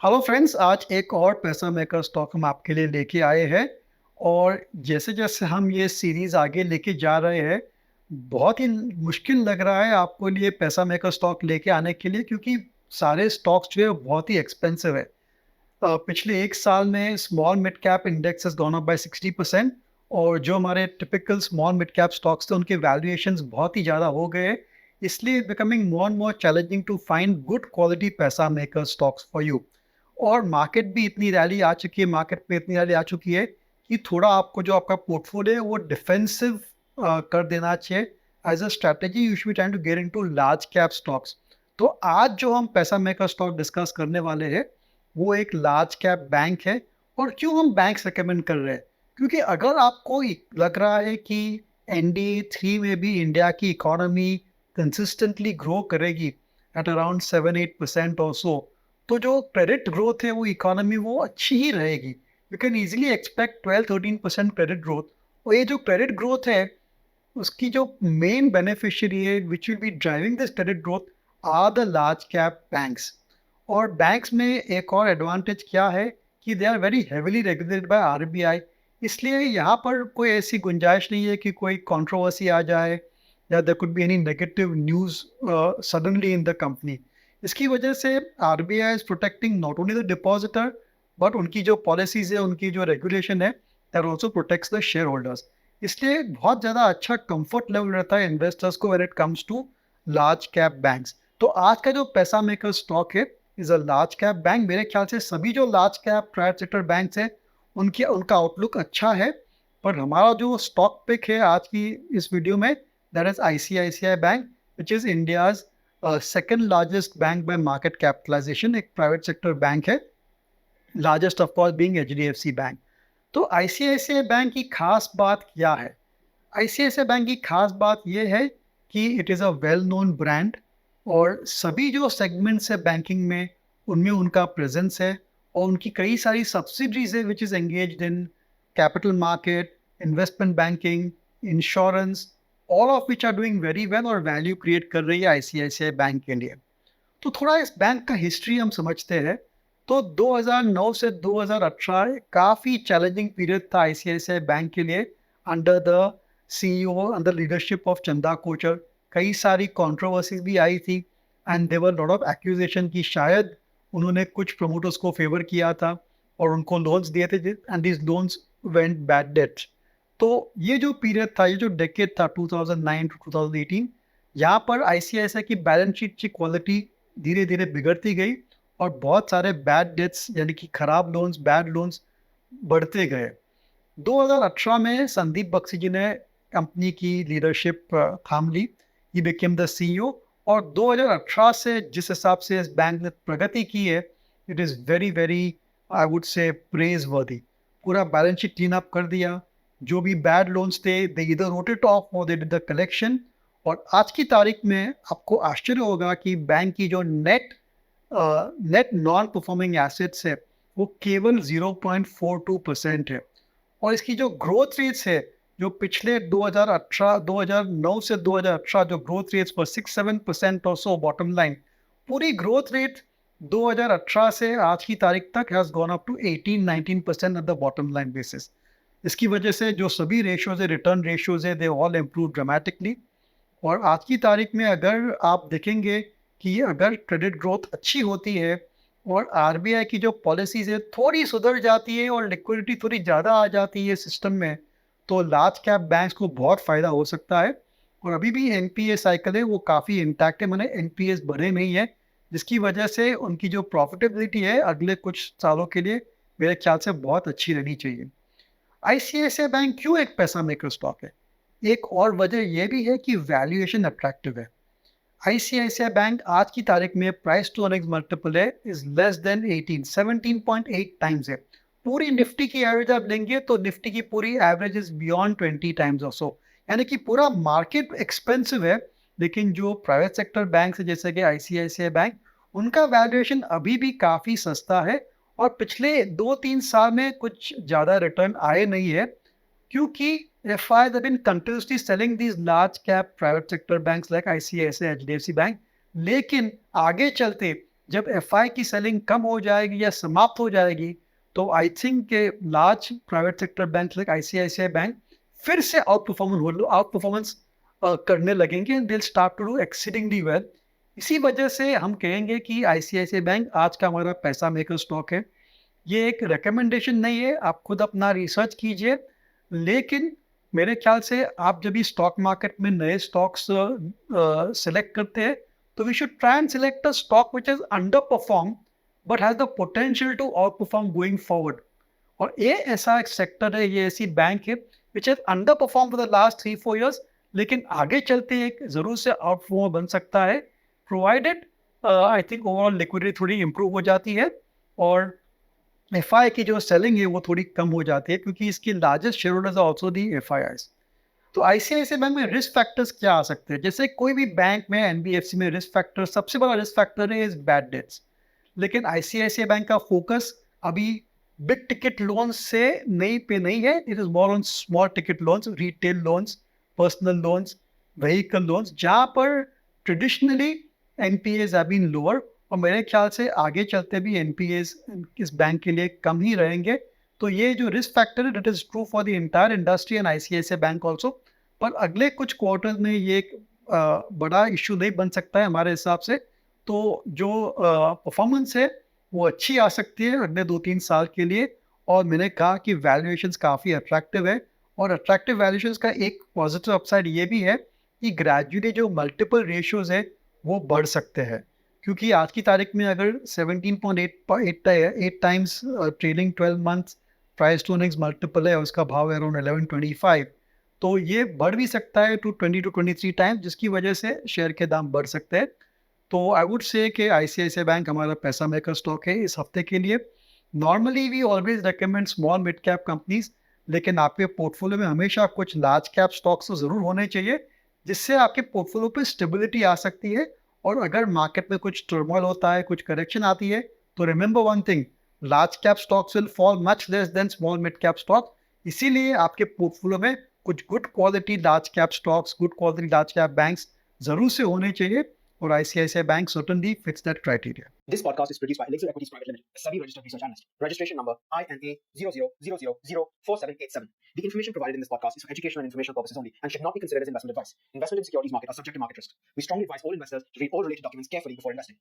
Hello friends, आज एक और पैसा मेकर स्टॉक हम आपके लिए लेके आए हैं। और जैसे जैसे हम ये सीरीज आगे लेके जा रहे हैं, बहुत ही मुश्किल लग रहा है आपको लिए पैसा मेकर स्टॉक लेके आने के लिए, क्योंकि सारे स्टॉक्स जो है बहुत ही एक्सपेंसिव है। पिछले एक साल में small mid cap index has gone up by 60%। और जो हमारे typical small mid cap stocks थे उनके वैल्यूएशंस बहुत ही ज़्यादा हो गए, इसलिए becoming more and more challenging to find good quality पैसा मेकर स्टॉक्स फॉर यू। और मार्केट भी इतनी रैली आ चुकी है, मार्केट पे इतनी रैली आ चुकी है कि थोड़ा आपको जो आपका पोर्टफोलियो है वो डिफेंसिव कर देना चाहिए। As a strategy you should be trying to get into large cap stocks. तो आज जो हम पैसा मेकर स्टॉक डिस्कस करने वाले हैं वो एक लार्ज कैप बैंक है। और क्यों हम बैंक्स रिकमेंड कर रहे हैं? क्योंकि अगर आपको लग रहा है कि ND3 में भी इंडिया की इकोनॉमी कंसिस्टेंटली ग्रो करेगी एट अराउंड 7-8% और सो, तो जो क्रेडिट ग्रोथ है वो इकोनॉमी वो अच्छी ही रहेगी। You can easily expect 12-13% credit growth. और ये जो क्रेडिट ग्रोथ है उसकी जो मेन बेनिफिशियरी है which will be driving this credit growth are the large cap banks. और बैंक्स में एक और एडवांटेज क्या है कि they are very heavily regulated by RBI। इसलिए यहाँ पर कोई ऐसी गुंजाइश नहीं है कि कोई कंट्रोवर्सी आ जाए या there could be any negative news suddenly in the company. इसकी वजह से RBI is protecting not only the depositor, but उनकी जो पॉलिसीज है, उनकी जो रेगुलेशन है, that also protects the share holders. इसलिए बहुत ज़्यादा अच्छा कंफर्ट लेवल रहता है इन्वेस्टर्स को when it comes to large cap banks. तो आज का जो पैसा मेकर स्टॉक है is a large cap bank. मेरे ख्याल से सभी जो large cap private sector banks हैं उनकी उनका आउटलुक अच्छा है। पर हमारा जो स्टॉक पिक है आज की इस वीडियो में, that is ICICI bank, which is India's second largest bank by market capitalization. एक प्राइवेट सेक्टर बैंक है, largest of course being HDFC bank. तो ICICI बैंक की खास बात क्या है? ICICI बैंक की खास बात यह है कि it is a well known brand. और सभी जो सेगमेंट्स है बैंकिंग में उनमें उनका प्रेजेंस है। और उनकी कई सारी सब्सिडरीज है which is engaged in capital market, investment banking, insurance, all of which are doing very well और वैल्यू क्रिएट कर रही है ICICI बैंक के लिए। तो थोड़ा इस बैंक का हिस्ट्री हम समझते हैं। तो 2009 से 2018 काफ़ी चैलेंजिंग पीरियड था ICICI बैंक के लिए under the CEO, under leadership of Chanda Kochhar. कई सारी कंट्रोवर्सीज भी आई थी and there were lot of accusation कि शायद उन्होंने कुछ प्रमोटर्स को फेवर किया था और उनको लोन्स दिए थे and these loans went bad debt. तो ये जो पीरियड था, ये जो डेकेड था 2009 टू 2018, यहाँ पर ICICI की बैलेंस शीट की क्वालिटी धीरे धीरे बिगड़ती गई और बहुत सारे बैड डेट्स यानी कि खराब लोन्स, बैड लोन्स बढ़ते गए। 2018 में संदीप बख्शी जी ने कंपनी की लीडरशिप थाम ली। He became the CEO। और 2018 से जिस हिसाब से इस बैंक ने प्रगति की है, it is very very, I would say, praise वर्दी। पूरा बैलेंस शीट क्लीन अप कर दिया। जो भी बैड लोन्स थे दे इधर रोट इट ऑफ और दे डिड द कलेक्शन। और आज की तारीख में आपको आश्चर्य होगा कि बैंक की जो नेट नॉन परफॉर्मिंग एसेट्स है वो केवल 0.42% है। और इसकी जो ग्रोथ रेट्स है, जो पिछले 2009 से 2018 जो ग्रोथ रेट्स पर 6-7% और सो बॉटम लाइन, पूरी ग्रोथ रेट 2018 से आज की तारीख तक has gone up to 18-19% at the bottom line basis. इसकी वजह से जो सभी रेशियोज है, रिटर्न रेशियोज है, दे ऑल इम्प्रूव ड्रामेटिकली। और आज की तारीख में अगर आप देखेंगे कि अगर क्रेडिट ग्रोथ अच्छी होती है और RBI की जो पॉलिसीज है थोड़ी सुधर जाती है और लिक्विडिटी थोड़ी ज़्यादा आ जाती है सिस्टम में, तो लार्ज कैप बैंक्स को बहुत फ़ायदा हो सकता है। और अभी भी NPA साइकिल है वो काफ़ी इंटैक्ट है, मैंने NPAs बढ़े नहीं है, जिसकी वजह से उनकी जो प्रॉफिटेबिलिटी है अगले कुछ सालों के लिए मेरे ख्याल से बहुत अच्छी रहनी चाहिए। ICICI बैंक क्यों एक पैसा मेकर स्टॉक है? एक और वजह यह भी है कि वैल्यूएशन अट्रैक्टिव है। ICICI बैंक आज की तारीख में प्राइस टू अर्निंग्स मल्टीपल है इज लेस देन 17.8 टाइम्स है। पूरी निफ्टी की एवरेज आप लेंगे तो निफ्टी की पूरी एवरेज इज बियॉन्ड 20 टाइम्स और सो। यानी कि पूरा मार्केट एक्सपेंसिव है, लेकिन जो प्राइवेट सेक्टर बैंक है जैसे कि ICICI बैंक, उनका वैल्यूएशन अभी भी काफ़ी सस्ता है। और पिछले 2-3 साल में कुछ ज़्यादा रिटर्न आए नहीं है, क्योंकि FIs have been continuously selling these large cap private sector banks like ICICI, HDFC bank. लेकिन आगे चलते जब एफआई की सेलिंग कम हो जाएगी या समाप्त हो जाएगी, तो आई थिंक के large private sector bank like ICICI bank फिर से आउट परफॉर्मेंस करने लगेंगे and they will start to do exceedingly well. इसी वजह से हम कहेंगे कि आईसीआईसीआई बैंक आज का हमारा पैसा मेकर स्टॉक है। ये एक रिकमेंडेशन नहीं है, आप खुद अपना रिसर्च कीजिए। लेकिन मेरे ख्याल से आप जब भी स्टॉक मार्केट में नए स्टॉक्स सेलेक्ट करते हैं, तो we should try and select a stock which has underperform but has the potential to outperform going forward. और ये ऐसा एक सेक्टर है, ये ऐसी बैंक है which has under perform for the last 3-4 years, लेकिन आगे चलते एक जरूर से आउट परफॉर्मर बन सकता है, provided I think overall liquidity थोड़ी इंप्रूव हो जाती है और एफआई की जो सेलिंग है वो थोड़ी कम हो जाती है, क्योंकि इसकी largest shareholders are also the FIIs. तो आईसीआईसीआई बैंक में रिस्क फैक्टर्स क्या आ सकते हैं? जैसे कोई भी बैंक में, एनबीएफसी में रिस्क फैक्टर, सबसे बड़ा रिस्क फैक्टर है इज बैड डेट्स। लेकिन आईसीआईसीआई बैंक का फोकस अभी बिग टिकट लोन्स से नहीं पे नहीं है, it is more on small ticket loans, retail loans, personal loans, vehicle loans, जहाँ पर traditionally NPAs have been lower, और मेरे ख्याल से आगे चलते भी एनपीएज इस बैंक के लिए कम ही रहेंगे। तो ये जो रिस्क फैक्टर है, that is true for the entire industry and ICICI bank also. पर अगले कुछ क्वार्टर में ये एक बड़ा इशू नहीं बन सकता है हमारे हिसाब से। तो जो परफॉर्मेंस है वो अच्छी आ सकती है अगले 2-3 साल के लिए। और मैंने कहा कि वैल्यूएशंस काफ़ी अट्रैक्टिव है, और अट्रैक्टिव वैल्यूएशंस का एक पॉजिटिव अपसाइड ये भी है कि ग्रेजुअली जो मल्टीपल रेशियोज है वो बढ़ सकते हैं। क्योंकि आज की तारीख में अगर 17.8 times trailing 12 months price to earnings multiple है, उसका भाव है अराउंड 1125, तो ये बढ़ भी सकता है टू 20 to 23 टाइम्स, जिसकी वजह से शेयर के दाम बढ़ सकते हैं। तो आई वुड से कि आईसीआईसीआई बैंक हमारा पैसा मेकर स्टॉक है इस हफ्ते के लिए। Normally we always recommend small mid cap companies, लेकिन आपके पोर्टफोलियो में हमेशा कुछ लार्ज कैप स्टॉक्स तो ज़रूर होने चाहिए, जिससे आपके पोर्टफोलियो पे स्टेबिलिटी आ सकती है। और अगर मार्केट में कुछ टर्मोइल होता है, कुछ करेक्शन आती है, तो remember one thing, large cap stocks will fall much less than small mid cap stock. इसीलिए आपके पोर्टफोलियो में कुछ good quality large cap stocks, good quality large cap banks जरूर से होने चाहिए, और ICICI bank certainly fits that criteria. This podcast is produced by Elixir Equities Private Limited, a SEBI registered research analyst. Registration number INA 0000004787. The information provided in this podcast is for educational and informational purposes only and should not be considered as investment advice. Investment in securities market are subject to market risk. We strongly advise all investors to read all related documents carefully before investing.